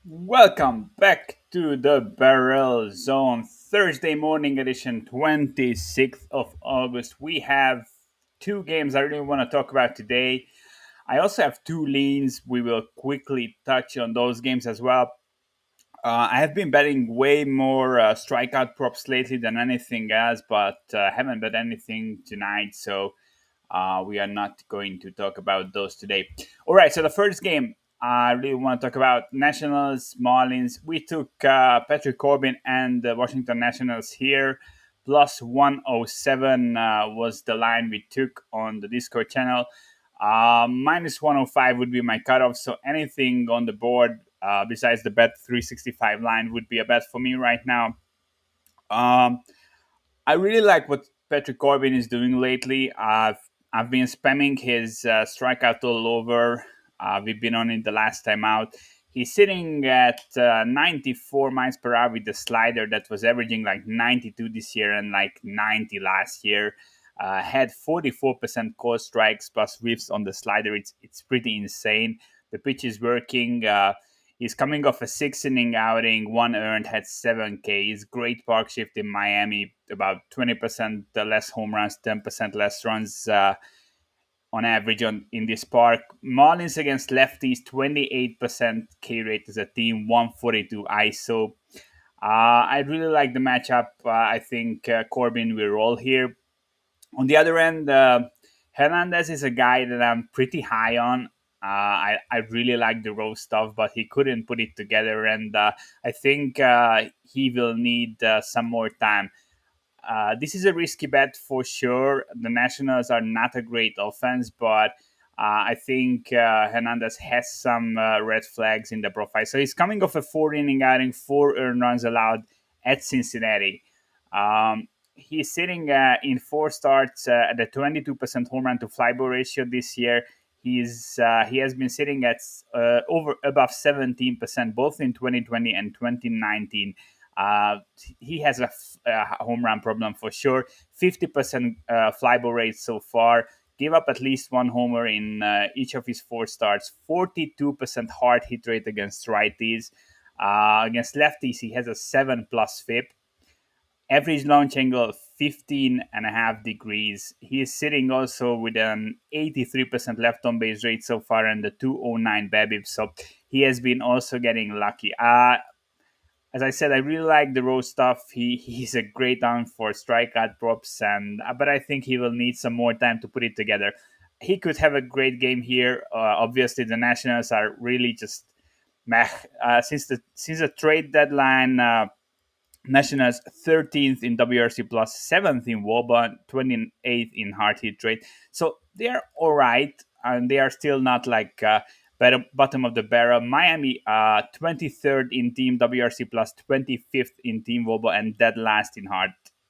Welcome back to the Barrel Zone Thursday morning edition, 26th of August. We have two games I really want to talk about today. I also have two leans. We will quickly touch on those games as well. I have been betting way more strikeout props lately than anything else, but haven't bet anything tonight. So we are not going to talk about those today. All right, so the first game I really want to talk about Nationals, Marlins. We took Patrick Corbin and the Washington Nationals here. Plus 107 was the line we took on the Discord channel. Minus 105 would be my cutoff. So anything on the board besides the bet 365 line would be a bet for me right now. Um, I really like what Patrick Corbin is doing lately. I've been spamming his strikeout all over. We've been on it the last time out. He's sitting at 94 miles per hour with the slider that was averaging like 92 this year and like 90 last year. Had 44% core strikes plus whiffs on the slider. It's pretty insane. The pitch is working. He's coming off a six-inning outing, one earned, had 7 Ks. Great park shift in Miami, about 20% less home runs, 10% less runs on average in this park. Marlins against lefties, 28% K rate as a team, 142 ISO. I really like the matchup. I think Corbin will roll here. On the other end, Hernandez is a guy that I'm pretty high on. I really like the raw stuff, but he couldn't put it together, and I think he will need some more time. This is a risky bet for sure. The Nationals are not a great offense, but I think Hernandez has some red flags in the profile. So he's coming off a four-inning outing, four earned runs allowed at Cincinnati. He's sitting in four starts at a 22% home run to fly ball ratio this year. He has been sitting at over above 17% both in 2020 and 2019. Uh, he has a home run problem for sure. 50% fly ball rate so far. Gave up at least one homer in each of his four starts. 42% hard hit rate against righties. Against lefties, he has a 7 plus FIP. Average launch angle 15.5 degrees. He is sitting also with an 83% left on base rate so far and the 209 BABIP. So he has been also getting lucky. As I said, I really like the raw stuff. He's a great arm for strikeout props, and but I think he will need some more time to put it together. He could have a great game here. Obviously, the Nationals are really just meh. Since the trade deadline, Nationals 13th in WRC plus, 7th in WOBA, 28th in hard hit rate. So they're all right, and they are still not like bottom of the barrel. Miami, 23rd in team WRC plus, 25th in team WOBA, and dead last in hard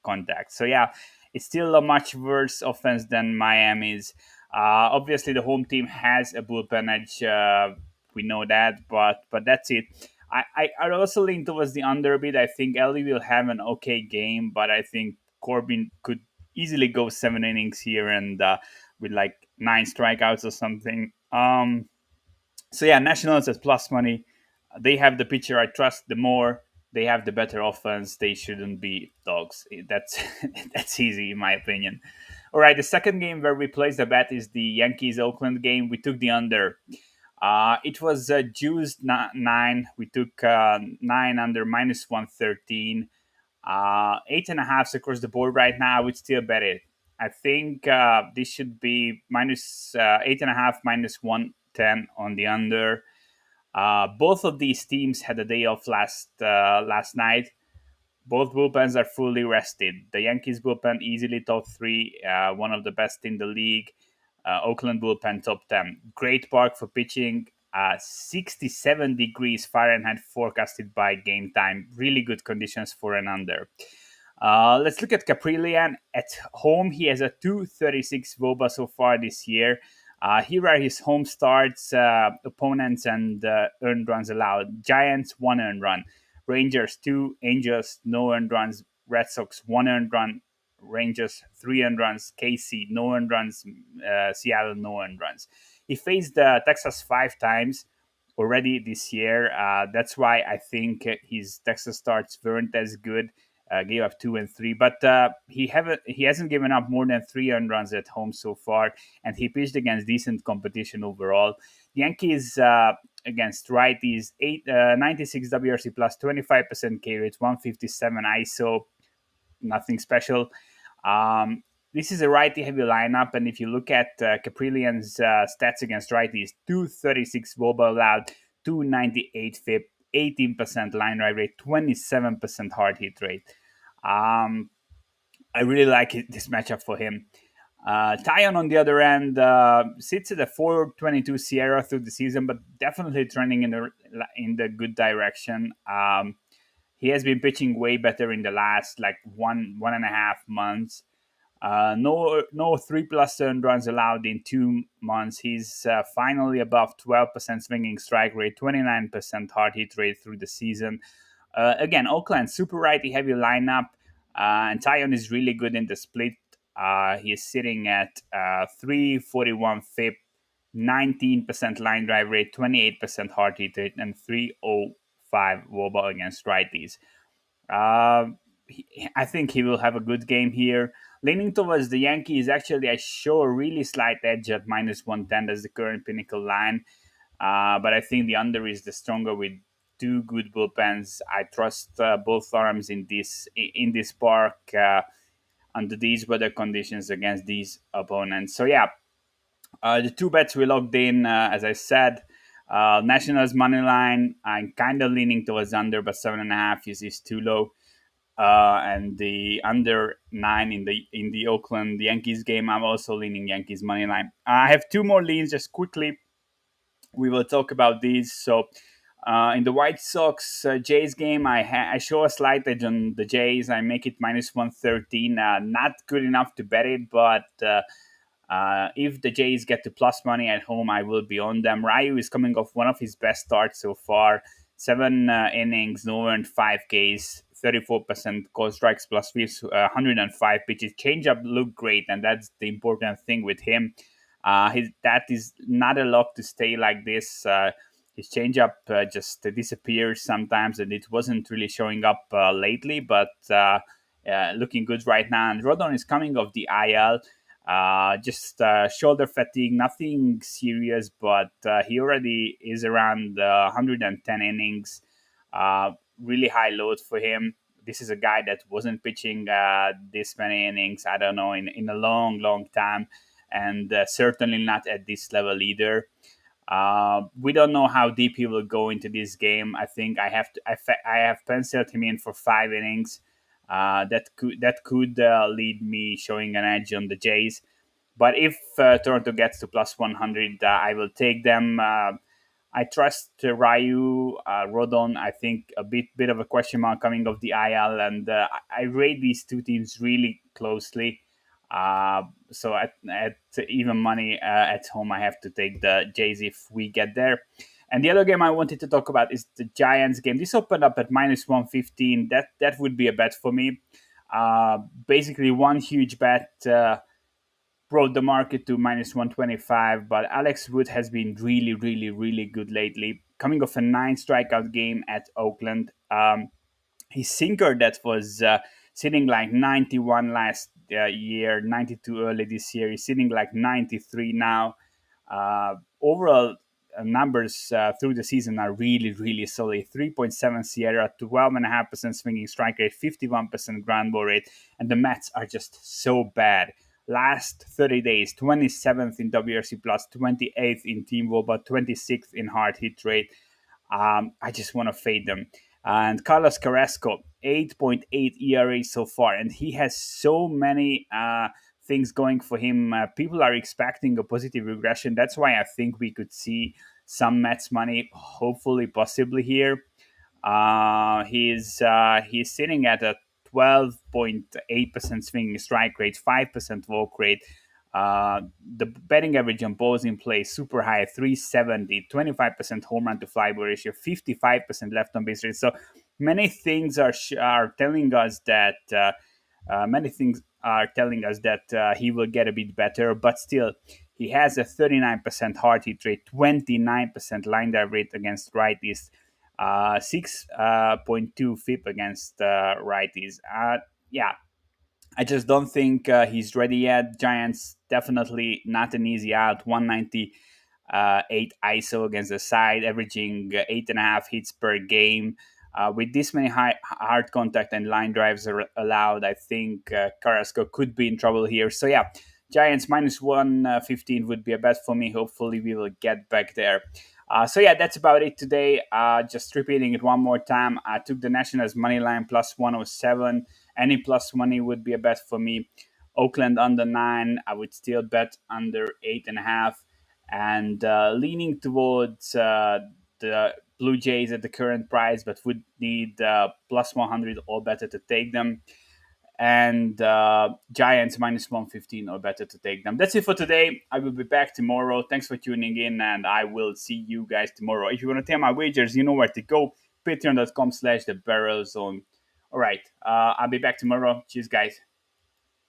contact. So yeah, it's still a much worse offense than Miami's. Obviously, the home team has a bullpen edge. We know that, but that's it. I'd also lean towards the under a bit. I think Ellie will have an okay game, but I think Corbin could easily go 7 innings here and with like 9 strikeouts or something. So yeah, Nationals at plus money. They have the pitcher I trust the more. They have the better offense. They shouldn't be dogs. That's that's easy in my opinion. All right, the second game where we placed the bet is the Yankees Oakland game. We took the under. It was juiced 9. We took 9 under minus 113. 8.5 across the board right now. I would still bet it. I think this should be minus 8.5 minus 110 on the under. Both of these teams had a day off last night. Both bullpens are fully rested. The Yankees bullpen easily top three, one of the best in the league. Oakland bullpen top 10. Great park for pitching. 67 degrees Fahrenheit forecasted by game time. Really good conditions for an under. Let's look at Caprillian. At home, he has a 236 Voba so far this year. Here are his home starts, opponents, and earned runs allowed. Giants, 1 earned run. Rangers, 2. Angels, no earned runs. Red Sox, 1 earned run. Rangers, 3 earned runs. KC, no earned runs. Seattle, no earned runs. He faced Texas 5 times. already this year. That's why I think his Texas starts weren't as good. Gave up 2 and 3, but he hasn't given up more than 3 earned runs at home so far, and he pitched against decent competition overall. Yankees against righties 96 WRC plus, 25% K rate, 157 ISO, nothing special. Um, this is a righty heavy lineup, and if you look at Caprillian's stats against righties, 236 wOBA allowed, 298 FIP, 18% line drive rate, 27% hard hit rate. Um, I really like this matchup for him. Tyon, on the other end, sits at a 4.22 Sierra through the season, but definitely trending in the good direction. He has been pitching way better in the last like 1.5 months. No 3+ earned runs allowed in 2 months. He's finally above 12% swinging strike rate, 29% hard hit rate through the season. Again, Oakland super righty heavy lineup, and Tyon is really good in the split. He's sitting at 341 FIP, 19% line drive rate, 28% hard hit rate, and 305 wOBA against righties. Uh, I think he will have a good game here. Leaning towards the Yankees, actually, I show a really slight edge at minus 110 as the current pinnacle line. But I think the under is the stronger with two good bullpens. I trust both arms in this park under these weather conditions against these opponents. So yeah, the two bets we locked in, as I said. Nationals money line, I'm kind of leaning towards under, but 7.5 is too low. And the under 9 in the Oakland Yankees game, I'm also leaning Yankees money line. I have two more leans just quickly. We will talk about these. So in the White Sox Jays game, I show a slight edge on the Jays. I make it minus 113. Not good enough to bet it, but if the Jays get to plus money at home, I will be on them. Ryu is coming off one of his best starts so far. 7 innings, no earned, 5 Ks, 34% call strikes plus whiffs, 105 pitches. Changeup looked great, and that's the important thing with him. That is not a lock to stay like this. His changeup just disappears sometimes, and it wasn't really showing up lately, but looking good right now. And Rodon is coming off the IL. Just shoulder fatigue, nothing serious, but he already is around 110 innings. Really high load for him. This is a guy that wasn't pitching this many innings, I don't know, in a long, long time, and certainly not at this level either. We don't know how deep he will go into this game. I think I have penciled him in for 5 innings. That could lead me showing an edge on the Jays. But if Toronto gets to plus 100, I will take them. I trust Ryu, Rodon. I think a bit of a question mark coming off the IL, and I rate these two teams really closely. So at even money at home, I have to take the Jays if we get there. And the other game I wanted to talk about is the Giants game. This opened up at minus 115. That would be a bet for me. Basically, one huge bet brought the market to minus 125. But Alex Wood has been really, really, really good lately. Coming off a 9 strikeout game at Oakland. His sinker that was sitting like 91 last year, 92 early this year, is sitting like 93 now. Overall numbers through the season are really, really solid. 3.7 Sierra, 12.5% swinging strike rate, 51% ground ball rate, and the Mets are just so bad. Last 30 days, 27th in WRC plus, 28th in team wOBA, 26th in hard hit rate. I just want to fade them. And Carlos Carrasco, 8.8 ERA so far, and he has so many things going for him. People are expecting a positive regression. That's why I think we could see some Mets money, hopefully, possibly here. He's sitting at a 12.8% swinging strike rate, 5% walk rate. The betting average on balls in play super high, 370, 25% home run to fly ball ratio, 55% left on base rate. So many things are telling us that he will get a bit better, but still He has a 39% hard hit rate, 29% line drive rate against righties, 6.2 FIP against righties. Yeah, I just don't think he's ready yet. Giants definitely not an easy out. 198 ISO against the side, averaging 8.5 hits per game. With this many hard contact and line drives are allowed, I think Carrasco could be in trouble here. So yeah, Giants minus 115 would be a bet for me. Hopefully we will get back there. So yeah, that's about it today. Just repeating it one more time. I took the Nationals money line plus 107. Any plus money would be a bet for me. Oakland under 9. I would still bet under 8.5. And leaning towards the Blue Jays at the current price, but would need plus 100 or better to take them. And Giants minus 115 or better to take them. That's it for today. I will be back tomorrow. Thanks for tuning in, and I will see you guys tomorrow. If you want to take my wagers, you know where to go. Patreon.com/the barrel zone. All right. I'll be back tomorrow. Cheers, guys.